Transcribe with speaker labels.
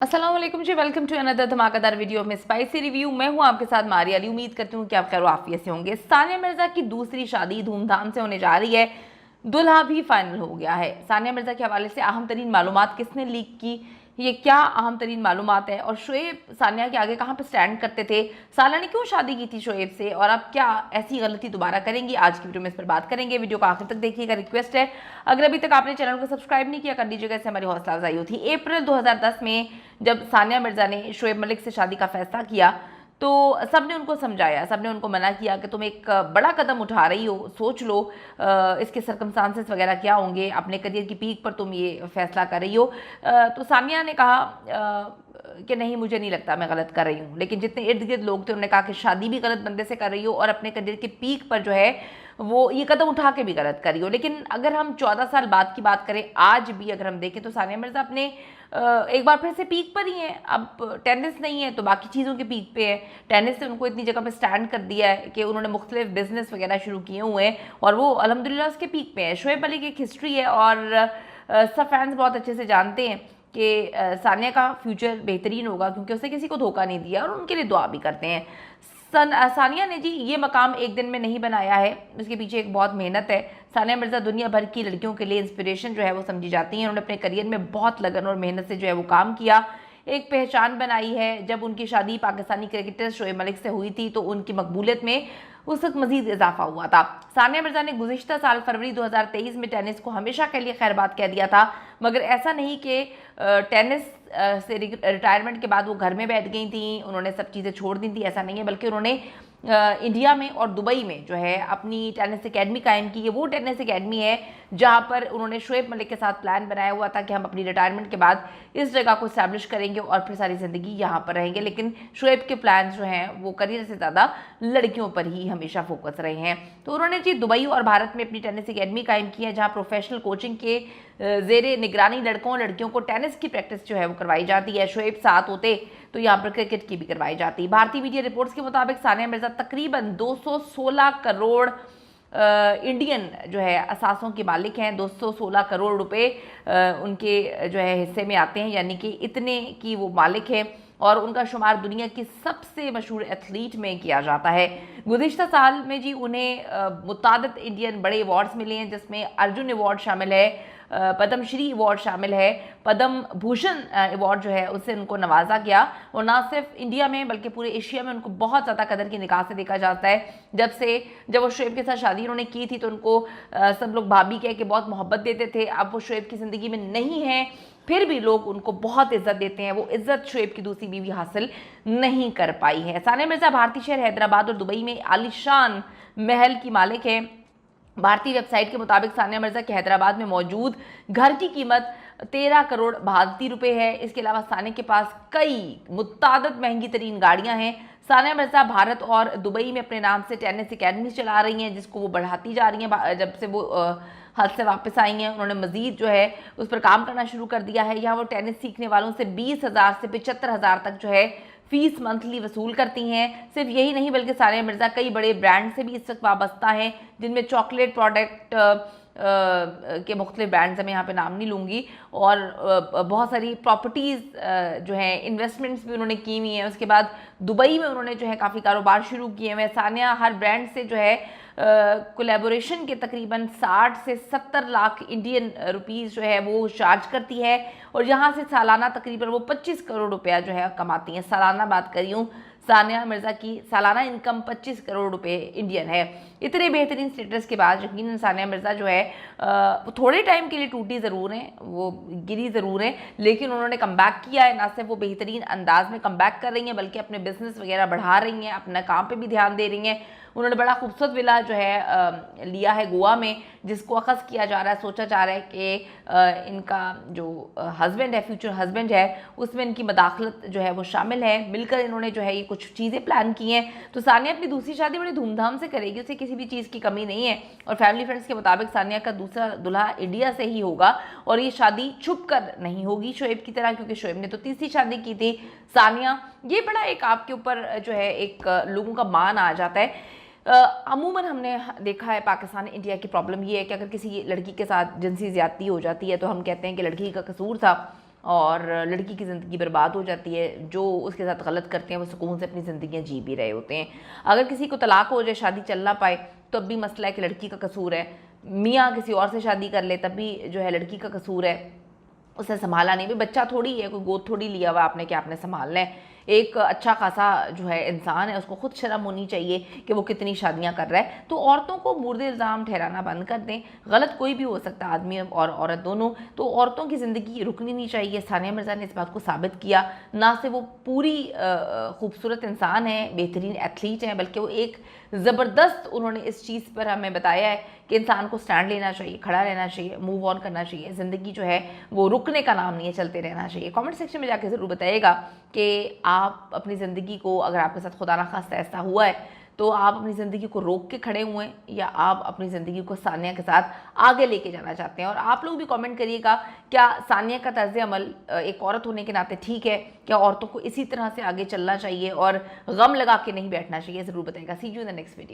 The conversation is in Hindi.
Speaker 1: अस्सलाम वालेकुम जी, वेलकम टू अनदर धमाकेदार वीडियो में स्पाइसी रिव्यू। मैं हूं आपके साथ मारिया अली। उम्मीद करती हूं कि आप खैर आफियत से होंगे। सानिया मिर्जा की दूसरी शादी धूमधाम से होने जा रही है। दुल्हा भी फाइनल हो गया है। सानिया मिर्जा के हवाले से अहम तरीन मालूमात किसने लीक की, ये क्या अहम तरीन मालूमात है, और शोएब सानिया के आगे कहाँ पे स्टैंड करते थे, सानिया ने क्यों शादी की थी शोएब से, और अब क्या ऐसी गलती दोबारा करेंगी, आज की वीडियो में इस पर बात करेंगे। वीडियो को आखिर तक देखिएगा। रिक्वेस्ट है, अगर अभी तक आपने चैनल को सब्सक्राइब नहीं किया कर लीजिएगा, इससे हमारी हौसला अफजाई होती है। अप्रैल 2010 में जब सानिया मिर्जा ने शोएब मलिक से शादी का फैसला किया तो सबने उनको समझाया, सबने उनको मना किया कि तुम एक बड़ा कदम उठा रही हो, सोच लो इसके सर्कमस्टांसेस वगैरह क्या होंगे, अपने करियर की पीक पर तुम ये फैसला कर रही हो। तो सानिया ने कहा कि नहीं, मुझे नहीं लगता मैं गलत कर रही हूँ। लेकिन जितने इर्द गिर्द लोग थे उन्होंने कहा कि शादी भी गलत बंदे से कर रही हो और अपने करियर के पीक पर जो है वो ये कदम उठा के भी गलत करी हो। लेकिन अगर हम 14 साल बाद की बात करें, आज भी अगर हम देखें तो सानिया मिर्जा अपने एक बार फिर से पीक पर ही हैं। अब टेनिस नहीं है तो बाकी चीज़ों के पीक पे है। टेनिस से उनको इतनी जगह पे स्टैंड कर दिया है कि उन्होंने मुख्तलिफ बिजनेस वगैरह शुरू किए हुए हैं और वो अल्हम्दुलिल्लाह उसके पीक पे है। शोएब मलिक की एक हिस्ट्री है और सब फैंस बहुत अच्छे से जानते हैं कि सानिया का फ्यूचर बेहतरीन होगा क्योंकि उसने किसी को धोखा नहीं दिया और उनके लिए दुआ भी करते हैं। सानिया ने जी ये मकाम एक दिन में नहीं बनाया है, इसके पीछे एक बहुत मेहनत है। सानिया मिर्जा दुनिया भर की लड़कियों के लिए इंस्पिरेशन जो है वो समझी जाती हैं। उन्होंने अपने करियर में बहुत लगन और मेहनत से जो है वो काम किया, एक पहचान बनाई है। जब उनकी शादी पाकिस्तानी क्रिकेटर शोएब मलिक से हुई थी तो उनकी मकबूलियत में उस वक्त मजीद इजाफा हुआ था। सानिया मिर्जा ने गुज़िश्ता साल फरवरी 2023 में टेनिस को हमेशा के लिए खैरबाद कह दिया था, मगर ऐसा नहीं कि टेनिस से रिटायरमेंट के बाद वो घर में बैठ गई थी, उन्होंने सब चीज़ें छोड़ दी थी, ऐसा नहीं है। बल्कि उन्होंने इंडिया में और दुबई में जो है अपनी टेनिस एकेडमी कायम की है। वो टेनिस एकेडमी है जहाँ पर उन्होंने शोएब मलिक के साथ प्लान बनाया हुआ था कि हम अपनी रिटायरमेंट के बाद इस जगह को इस्टेब्लिश करेंगे और फिर सारी ज़िंदगी यहाँ पर रहेंगे। लेकिन शोएब के प्लान जो हैं वो करियर से ज़्यादा लड़कियों पर ही हमेशा फोकस रहे हैं। तो उन्होंने जी दुबई और भारत में अपनी टेनिस एकेडमी कायम की है जहाँ प्रोफेशनल कोचिंग के ज़ेरे निगरानी लड़कों और लड़कियों को टेनिस की प्रैक्टिस जो है वो करवाई जाती है। शोएब साथ होते तो यहाँ पर क्रिकेट की भी करवाई जाती है। भारतीय मीडिया रिपोर्ट्स के मुताबिक सानिया मिर्जा तकरीबन 216 करोड़ इंडियन जो है असासों की मालिक हैं। 216 करोड़ रुपए उनके जो है हिस्से में आते हैं, यानी कि इतने की वो मालिक है और उनका शुमार दुनिया की सबसे मशहूर एथलीट में किया जाता है। गुज़िश्ता साल में जी उन्हें मुतादिद इंडियन बड़े अवार्ड्स मिले हैं, जिसमें अर्जुन अवार्ड शामिल है, पद्मश्री अवार्ड शामिल है, पद्म भूषण अवार्ड जो है उससे उनको नवाजा गया। और ना सिर्फ इंडिया में बल्कि पूरे एशिया में उनको बहुत ज़्यादा कदर की निगाह से देखा जाता है। जब वो शोएब के साथ शादी उन्होंने की थी तो उनको सब लोग भाभी कह के बहुत मोहब्बत देते थे। अब वो शोएब की ज़िंदगी में नहीं है, फिर भी लोग उनको बहुत इज्जत देते हैं। वो इज्जत शोएब की दूसरी बीवी हासिल नहीं कर पाई है। सानिया मिर्जा भारतीय शहर हैदराबाद और दुबई में आलिशान महल की मालिक है। भारतीय वेबसाइट के मुताबिक सानिया मिर्जा के हैदराबाद में मौजूद घर की कीमत 13 करोड़ भारतीय रुपए है। इसके अलावा सानिया के पास कई मुत्तादद महंगी तरीन गाड़ियां हैं। सानिया मिर्जा भारत और दुबई में अपने नाम से टेनिस एकेडमी चला रही हैं, जिसको वो बढ़ाती जा रही हैं। जब से वो हज से वापस आई हैं उन्होंने मजीद जो है उस पर काम करना शुरू कर दिया है। यहाँ वो टेनिस सीखने वालों से 20,000 से 75,000 तक जो है फीस मंथली वसूल करती हैं। सिर्फ यही नहीं बल्कि सानिया मिर्जा कई बड़े ब्रांड से भी इस वक्त वाबस्ता हैं, जिनमें चॉकलेट प्रोडक्ट के मुख्तलिफ ब्रांड्स मैं यहाँ पे नाम नहीं लूँगी, और बहुत सारी प्रॉपर्टीज़ जो हैं इन्वेस्टमेंट्स भी उन्होंने की हुई हैं। उसके बाद दुबई में उन्होंने जो है काफ़ी कारोबार शुरू किए हुए हैं। सानिया हर ब्रांड से जो है कोलैबोरेशन के तकरीबन 60 से 70 लाख इंडियन रुपीज़ जो है वो चार्ज करती है और यहाँ से सालाना तकरीबन वो 25 करोड़ रुपया जो है कमाती हैं। सालाना बात करी हूँ, सानिया मिर्जा की सालाना इनकम 25 करोड़ रुपए इंडियन है। इतने बेहतरीन स्टेटस के बाद यकीनन सानिया मिर्जा जो है थोड़े टाइम के लिए टूटी ज़रूर हैं, वो गिरी ज़रूर हैं, लेकिन उन्होंने कमबैक किया है। ना सिर्फ वो बेहतरीन अंदाज में कमबैक कर रही हैं बल्कि अपने बिजनेस वगैरह बढ़ा रही हैं, अपना काम पे भी ध्यान दे रही हैं। उन्होंने बड़ा खूबसूरत विला जो है लिया है गोवा में, जिसको अखज़ किया जा रहा है, सोचा जा रहा है कि इनका जो हस्बैंड है, फ्यूचर हस्बैंड है, उसमें इनकी मदाखलत जो है वो शामिल है। मिलकर इन्होंने जो है ये कुछ चीज़ें प्लान की हैं। तो सानिया अपनी दूसरी शादी बड़ी धूमधाम से करेगी, उसे किसी भी चीज़ की कमी नहीं है। और फैमिली फ्रेंड्स के मुताबिक सानिया का दूसरा दुल्हा इंडिया से ही होगा और ये शादी छुप कर नहीं होगी शोएब की तरह, क्योंकि शोएब ने तो तीसरी शादी की थी। सानिया ये बड़ा एक आपके ऊपर जो है एक लोगों का मान आ जाता है। अमूमन हमने देखा है पाकिस्तान इंडिया की प्रॉब्लम ये है कि अगर किसी लड़की के साथ जिनसी ज़्यादती हो जाती है तो हम कहते हैं कि लड़की का कसूर था, और लड़की की ज़िंदगी बर्बाद हो जाती है। जो उसके साथ गलत करते हैं वो सुकून से अपनी ज़िंदगियाँ जी भी रहे होते हैं। अगर किसी को तलाक हो जाए, शादी चल ना पाए, तो अब भी मसला है कि लड़की का कसूर है। मियाँ किसी और से शादी कर ले तब भी जो है लड़की का कसूर है, उसने संभाला नहीं। भाई बच्चा थोड़ी है, कोई गोद थोड़ी लिया हुआ आपने कि आपने संभालना है। एक अच्छा खासा जो है इंसान है, उसको खुद शर्म होनी चाहिए कि वो कितनी शादियां कर रहा है। तो औरतों को मुर्दे इल्ज़ाम ठहराना बंद कर दें। गलत कोई भी हो सकता है, आदमी और औरत दोनों। तो औरतों की ज़िंदगी रुकनी नहीं चाहिए। सानिया मिर्ज़ा ने इस बात को साबित किया। ना सिर्फ वो पूरी खूबसूरत इंसान है, बेहतरीन एथलीट हैं, बल्कि वो एक ज़बरदस्त, उन्होंने इस चीज़ पर हमें बताया है कि इंसान को स्टैंड लेना चाहिए, खड़ा रहना चाहिए, मूव ऑन करना चाहिए। ज़िंदगी जो है वो रुकने का नाम नहीं है, चलते रहना चाहिए। कमेंट सेक्शन में जाके ज़रूर बताइएगा कि आप अपनी ज़िंदगी को, अगर आपके साथ खुदा ना खास्ता ऐसा हुआ है, तो आप अपनी ज़िंदगी को रोक के खड़े हुए हैं या आप अपनी ज़िंदगी को सानिया के साथ आगे लेके जाना चाहते हैं। और आप लोग भी कमेंट करिएगा, क्या सानिया का तर्ज़ अमल एक औरत होने के नाते ठीक है? क्या औरतों को इसी तरह से आगे चलना चाहिए और गम लगा के नहीं बैठना चाहिए? ज़रूर बताइएगा। See you in the next video.